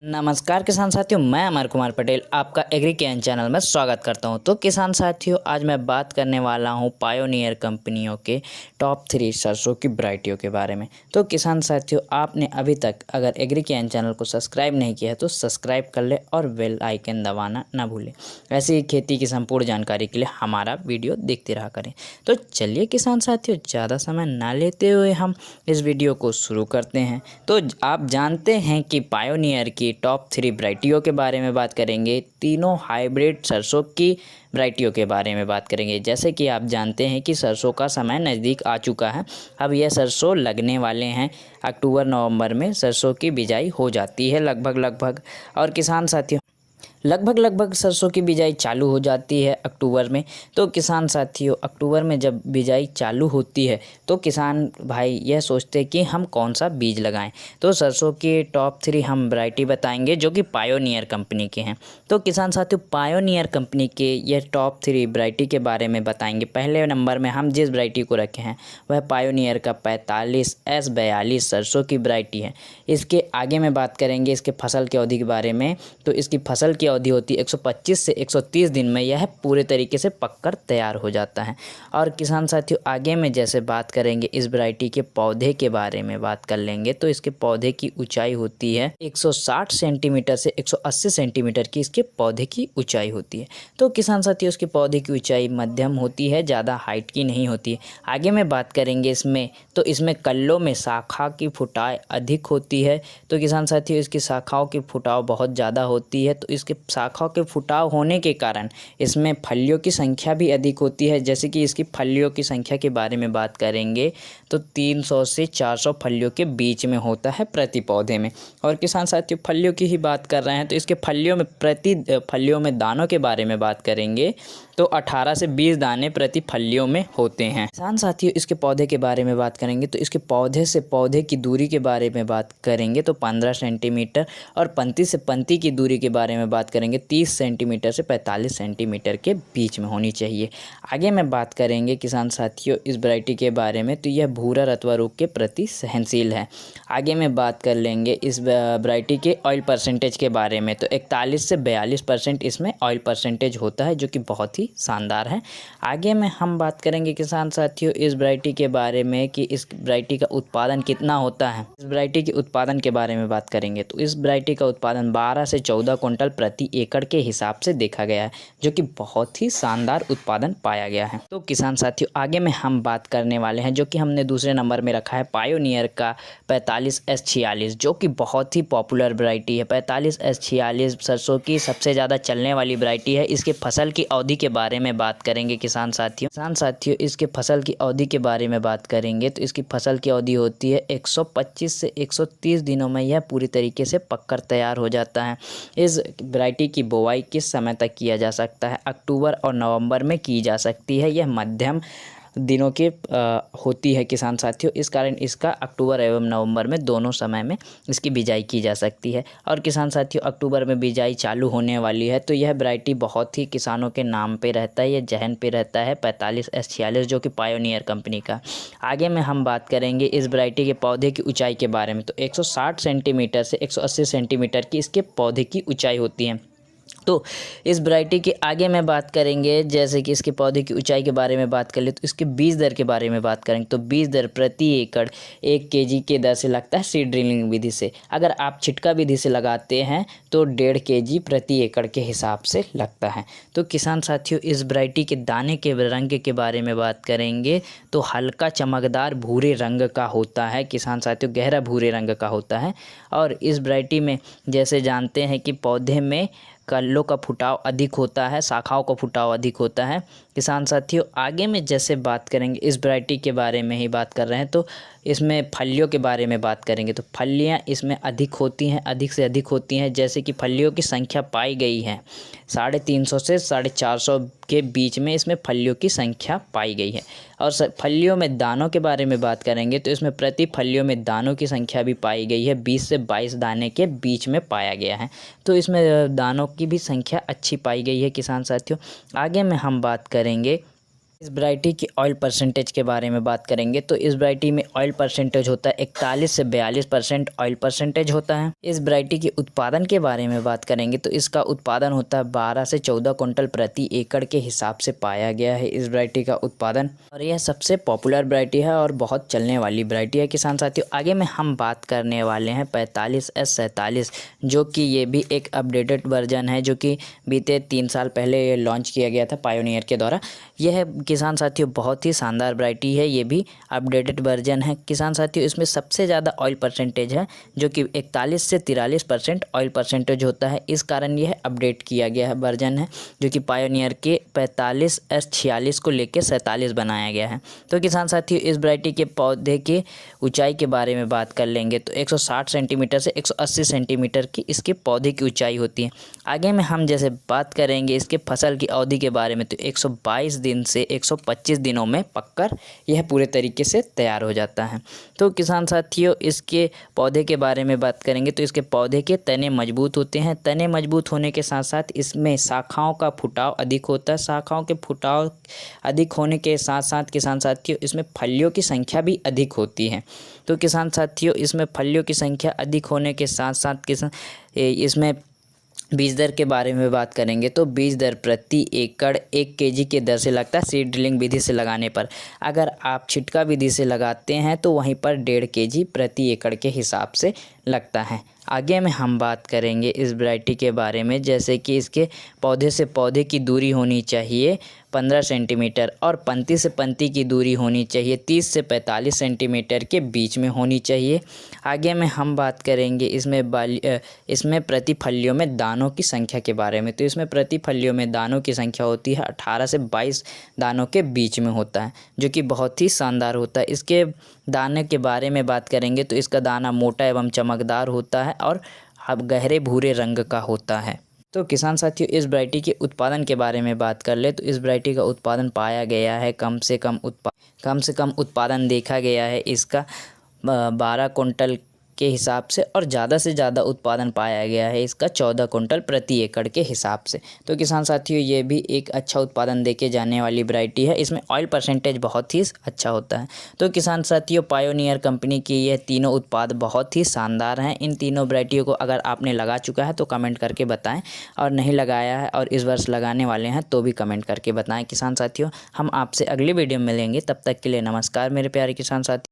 नमस्कार किसान साथियों, मैं अमर कुमार पटेल आपका एग्री ज्ञान चैनल में स्वागत करता हूं। तो किसान साथियों, आज मैं बात करने वाला हूं पायोनियर कंपनियों के टॉप 3 सरसों की वैरायटियों के बारे में। तो किसान साथियों, आपने अभी तक अगर एग्री ज्ञान चैनल को सब्सक्राइब नहीं किया है तो सब्सक्राइब कर ले और बेल आइकन दबाना ना भूलें। ऐसे ही खेती की संपूर्ण जानकारी के लिए हमारा वीडियो देखते रहा करें। तो चलिए किसान साथियों, ज़्यादा समय ना लेते हुए हम इस वीडियो को शुरू करते हैं। तो आप जानते हैं कि पायोनियर की टॉप 3 वैरायटियों के बारे में बात करेंगे। तीनों हाइब्रिड सरसों की वैरायटियों के बारे में बात करेंगे। जैसे कि आप जानते हैं कि सरसों का समय नज़दीक आ चुका है। अब यह सरसों लगने वाले हैं। अक्टूबर नवंबर में सरसों की बिजाई हो जाती है लगभग। और किसान साथियों, लगभग सरसों की बिजाई चालू हो जाती है अक्टूबर में। तो किसान साथियों, अक्टूबर में जब बिजाई चालू होती है तो किसान भाई यह सोचते हैं कि हम कौन सा बीज लगाएं। तो सरसों के टॉप 3 हम वैरायटी बताएंगे जो कि पायोनियर कंपनी के हैं। तो किसान साथियों, पायोनियर कंपनी के ये टॉप 3 वैरायटी के बारे में बताएंगे। पहले नंबर में हम जिस वैरायटी को रखे हैं वह पायोनियर का 45S42 सरसों की वैरायटी है। इसके आगे में बात करेंगे इसके फसल की अवधि के बारे में। तो इसकी फसल की अवधि होती है 125 से 130 दिन में यह पूरे तरीके से पककर तैयार हो जाता है। और किसान साथियों, आगे में जैसे बात करेंगे इस वैरायटी के पौधे के बारे में बात कर लेंगे। तो इसके पौधे की ऊंचाई होती है 160 सेंटीमीटर से 180 सेंटीमीटर की इसके पौधे की ऊंचाई होती है। तो किसान साथियों, इसके पौधे की ऊंचाई मध्यम होती है, ज़्यादा हाइट की नहीं होती है। आगे में बात करेंगे इसमें, तो इसमें कल्लों में शाखा की फुटाव अधिक होती है। तो किसान साथियों, इसकी शाखाओं की फुटाव बहुत ज़्यादा होती है। तो इसके शाखाओं के फुटाव होने के कारण इसमें फलियों की संख्या भी अधिक होती है। जैसे कि इसकी फलियों की संख्या के बारे में बात करेंगे तो 300 से 400 फलियों के बीच में होता है प्रति पौधे में। और किसान साथियों, फलियों की ही बात कर रहे हैं तो इसके फलियों में दानों के बारे में बात करेंगे तो 18 से 20 दाने प्रति फलियों में होते हैं। किसान साथियों, इसके पौधे के बारे में बात करेंगे तो इसके पौधे से पौधे की दूरी के बारे में बात करेंगे तो 15 सेंटीमीटर, और पंक्ति से पंक्ति की दूरी के बारे में बात करेंगे 30 सेंटीमीटर से 45 सेंटीमीटर के बीच में होनी चाहिए। आगे मैं बात करेंगे किसान साथियों इस वैरायटी के बारे में, तो यह भूरा रतवा रोग के प्रति सहनशील है। आगे मैं बात कर लेंगे इस वैरायटी के ऑयल परसेंटेज के बारे में। तो 41 से 42% इसमें ऑयल परसेंटेज होता है, जो कि बहुत ही शानदार है। आगे में हम बात करेंगे किसान साथियों इस वैरायटी के बारे में कि इस वैरायटी का उत्पादन कितना होता है। इस वैरायटी के उत्पादन के बारे में बात करेंगे तो इस वैरायटी का उत्पादन 12 से 14 क्विंटल प्रति एकड़ के हिसाब से देखा गया है, जो कि बहुत ही शानदार उत्पादन पाया गया है। तो किसान साथियों, आगे में हम बात करने वाले हैं जो कि हमने दूसरे नंबर में रखा है पायोनियर का 45S46, जो कि बहुत ही पॉपुलर वैरायटी है। 45S46 सरसों की सबसे ज़्यादा चलने वाली वैरायटी है। इसके फसल की अवधि के बारे में बात करेंगे किसान साथियों, इसके फसल की अवधि के बारे में बात करेंगे तो इसकी फसल की अवधि होती है 125 से 130 दिनों में यह पूरी तरीके से पककर तैयार हो जाता है। इस वैरायटी की बुवाई किस समय तक किया जा सकता है? अक्टूबर और नवंबर में की जा सकती है। यह मध्यम दिनों की होती है किसान साथियों, इस कारण इसका अक्टूबर एवं नवंबर में दोनों समय में इसकी बिजाई की जा सकती है। और किसान साथियों, अक्टूबर में बिजाई चालू होने वाली है तो यह वैरायटी बहुत ही किसानों के नाम पे रहता है, यह जहन पे रहता है 45S46, जो कि पायोनियर कंपनी का। आगे में हम बात करेंगे इस वैरायटी के पौधे की ऊंचाई के बारे में। तो 160 सेंटीमीटर से 180 सेंटीमीटर की इसके पौधे की ऊंचाई होती है। तो इस वैरायटी के आगे में बात करेंगे, जैसे कि इसके पौधे की ऊंचाई के बारे में बात कर ले तो इसके बीज दर के बारे में बात करेंगे। तो बीज दर प्रति एकड़ 1 केजी के दर से लगता है सीड ड्रिलिंग विधि से। अगर आप छिटका विधि से लगाते हैं तो 1.5 केजी प्रति एकड़ के हिसाब से लगता है। तो किसान साथियों, इस वैरायटी के दाने के रंग के बारे में बात करेंगे तो हल्का चमकदार भूरे रंग का होता है किसान साथियों, गहरा भूरे रंग का होता है। और इस वैरायटी में जैसे जानते हैं कि पौधे में कल्लों का फुटाव अधिक होता है, शाखाओं का फुटाव अधिक होता है। किसान साथियों, आगे में जैसे बात करेंगे इस वैरायटी के बारे में ही बात कर रहे हैं तो इसमें फलियों के बारे में बात करेंगे। तो फलियां इसमें अधिक होती हैं, अधिक से अधिक होती हैं। जैसे कि फलियों की संख्या पाई गई है 350 से 450 के बीच में इसमें फलियों की संख्या पाई गई है। और फलियों में दानों के बारे में बात करेंगे तो इसमें प्रति फलियों में दानों की संख्या भी पाई गई है, 20 से 22 दाने के बीच में पाया गया है। तो इसमें दानों की भी संख्या अच्छी पाई गई है किसान साथियों। आगे में हम बात करेंगे इस वैरायटी की ऑयल परसेंटेज के बारे में बात करेंगे तो इस वैरायटी में ऑयल परसेंटेज होता है 41 से 42% ऑयल परसेंटेज होता है। इस वैरायटी के उत्पादन के बारे में बात करेंगे तो इसका उत्पादन होता है 12 से 14 कुंटल प्रति एकड़ के हिसाब से पाया गया है इस वैरायटी का उत्पादन, और यह सबसे पॉपुलर वैरायटी है और बहुत चलने वाली वैरायटी है किसान साथियों। आगे में हम बात करने वाले हैं 45S47, जो कि ये भी एक अपडेटेड वर्जन है जो कि बीते 3 साल पहले ये लॉन्च किया गया था पायोनियर के द्वारा। यह किसान साथियों बहुत ही शानदार वैरायटी है, ये भी अपडेटेड वर्जन है किसान साथियों। इसमें सबसे ज़्यादा ऑयल परसेंटेज है जो कि 41 से 43% ऑयल परसेंटेज होता है, इस कारण यह अपडेट किया गया है वर्जन है जो कि पायोनियर के 45S46 को लेकर 47 बनाया गया है। तो किसान साथियों इस वैरायटी के पौधे की ऊंचाई के बारे में बात कर लेंगे तो 160 सेंटीमीटर से 180 सेंटीमीटर की इसके पौधे की ऊंचाई होती है। आगे में हम जैसे बात करेंगे इसके फसल की अवधि के बारे में तो 122 दिन से 125 दिनों में पककर यह पूरे तरीके से तैयार हो जाता है। तो किसान साथियों इसके पौधे के बारे में बात करेंगे तो इसके पौधे के तने मजबूत होते हैं। तने मजबूत होने के साथ साथ इसमें शाखाओं का फुटाव अधिक होता है। शाखाओं के फुटाव अधिक होने के साथ साथ किसान साथियों इसमें फलियों की संख्या भी अधिक होती है। तो किसान साथियों इसमें फलियों की संख्या अधिक होने के साथ साथ इसमें बीज दर के बारे में बात करेंगे तो बीज दर प्रति एकड़ 1 केजी के दर से लगता है सीड ड्रिलिंग विधि से लगाने पर। अगर आप छिटका विधि से लगाते हैं तो वहीं पर 1.5 केजी प्रति एकड़ के हिसाब से लगता है। आगे में हम बात करेंगे इस वैरायटी के बारे में, जैसे कि इसके पौधे से पौधे की दूरी होनी चाहिए 15 सेंटीमीटर और पंक्ति से पंक्ति की दूरी होनी चाहिए 30 से 45 सेंटीमीटर के बीच में होनी चाहिए। आगे में हम बात करेंगे इसमें प्रतिफलियों में दानों की संख्या के बारे में। तो इसमें प्रतिफलियों में दानों की संख्या होती है 18 से 22 दानों के बीच में होता है, जो कि बहुत ही शानदार होता है। इसके दाने के बारे में बात करेंगे तो इसका दाना मोटा एवं चमकदार होता है और अब गहरे भूरे रंग का होता है। तो किसान साथियों इस वैरायटी के उत्पादन के बारे में बात कर ले तो इस वैरायटी का उत्पादन पाया गया है कम से कम उत्पादन देखा गया है इसका 12 कुंटल के हिसाब से, और ज़्यादा से ज़्यादा उत्पादन पाया गया है इसका 14 कुंटल प्रति एकड़ के हिसाब से। तो किसान साथियों ये भी एक अच्छा उत्पादन देके जाने वाली वैरायटी है। इसमें ऑयल परसेंटेज बहुत ही अच्छा होता है। तो किसान साथियों पायोनियर कंपनी की ये तीनों उत्पाद बहुत ही शानदार हैं। इन तीनों वैरायटियों को अगर आपने लगा चुका है तो कमेंट करके बताएं, और नहीं लगाया है और इस वर्ष लगाने वाले हैं तो भी कमेंट करके बताएं। किसान साथियों हम आपसे अगली वीडियो में मिलेंगे, तब तक के लिए नमस्कार मेरे प्यारे किसान साथी।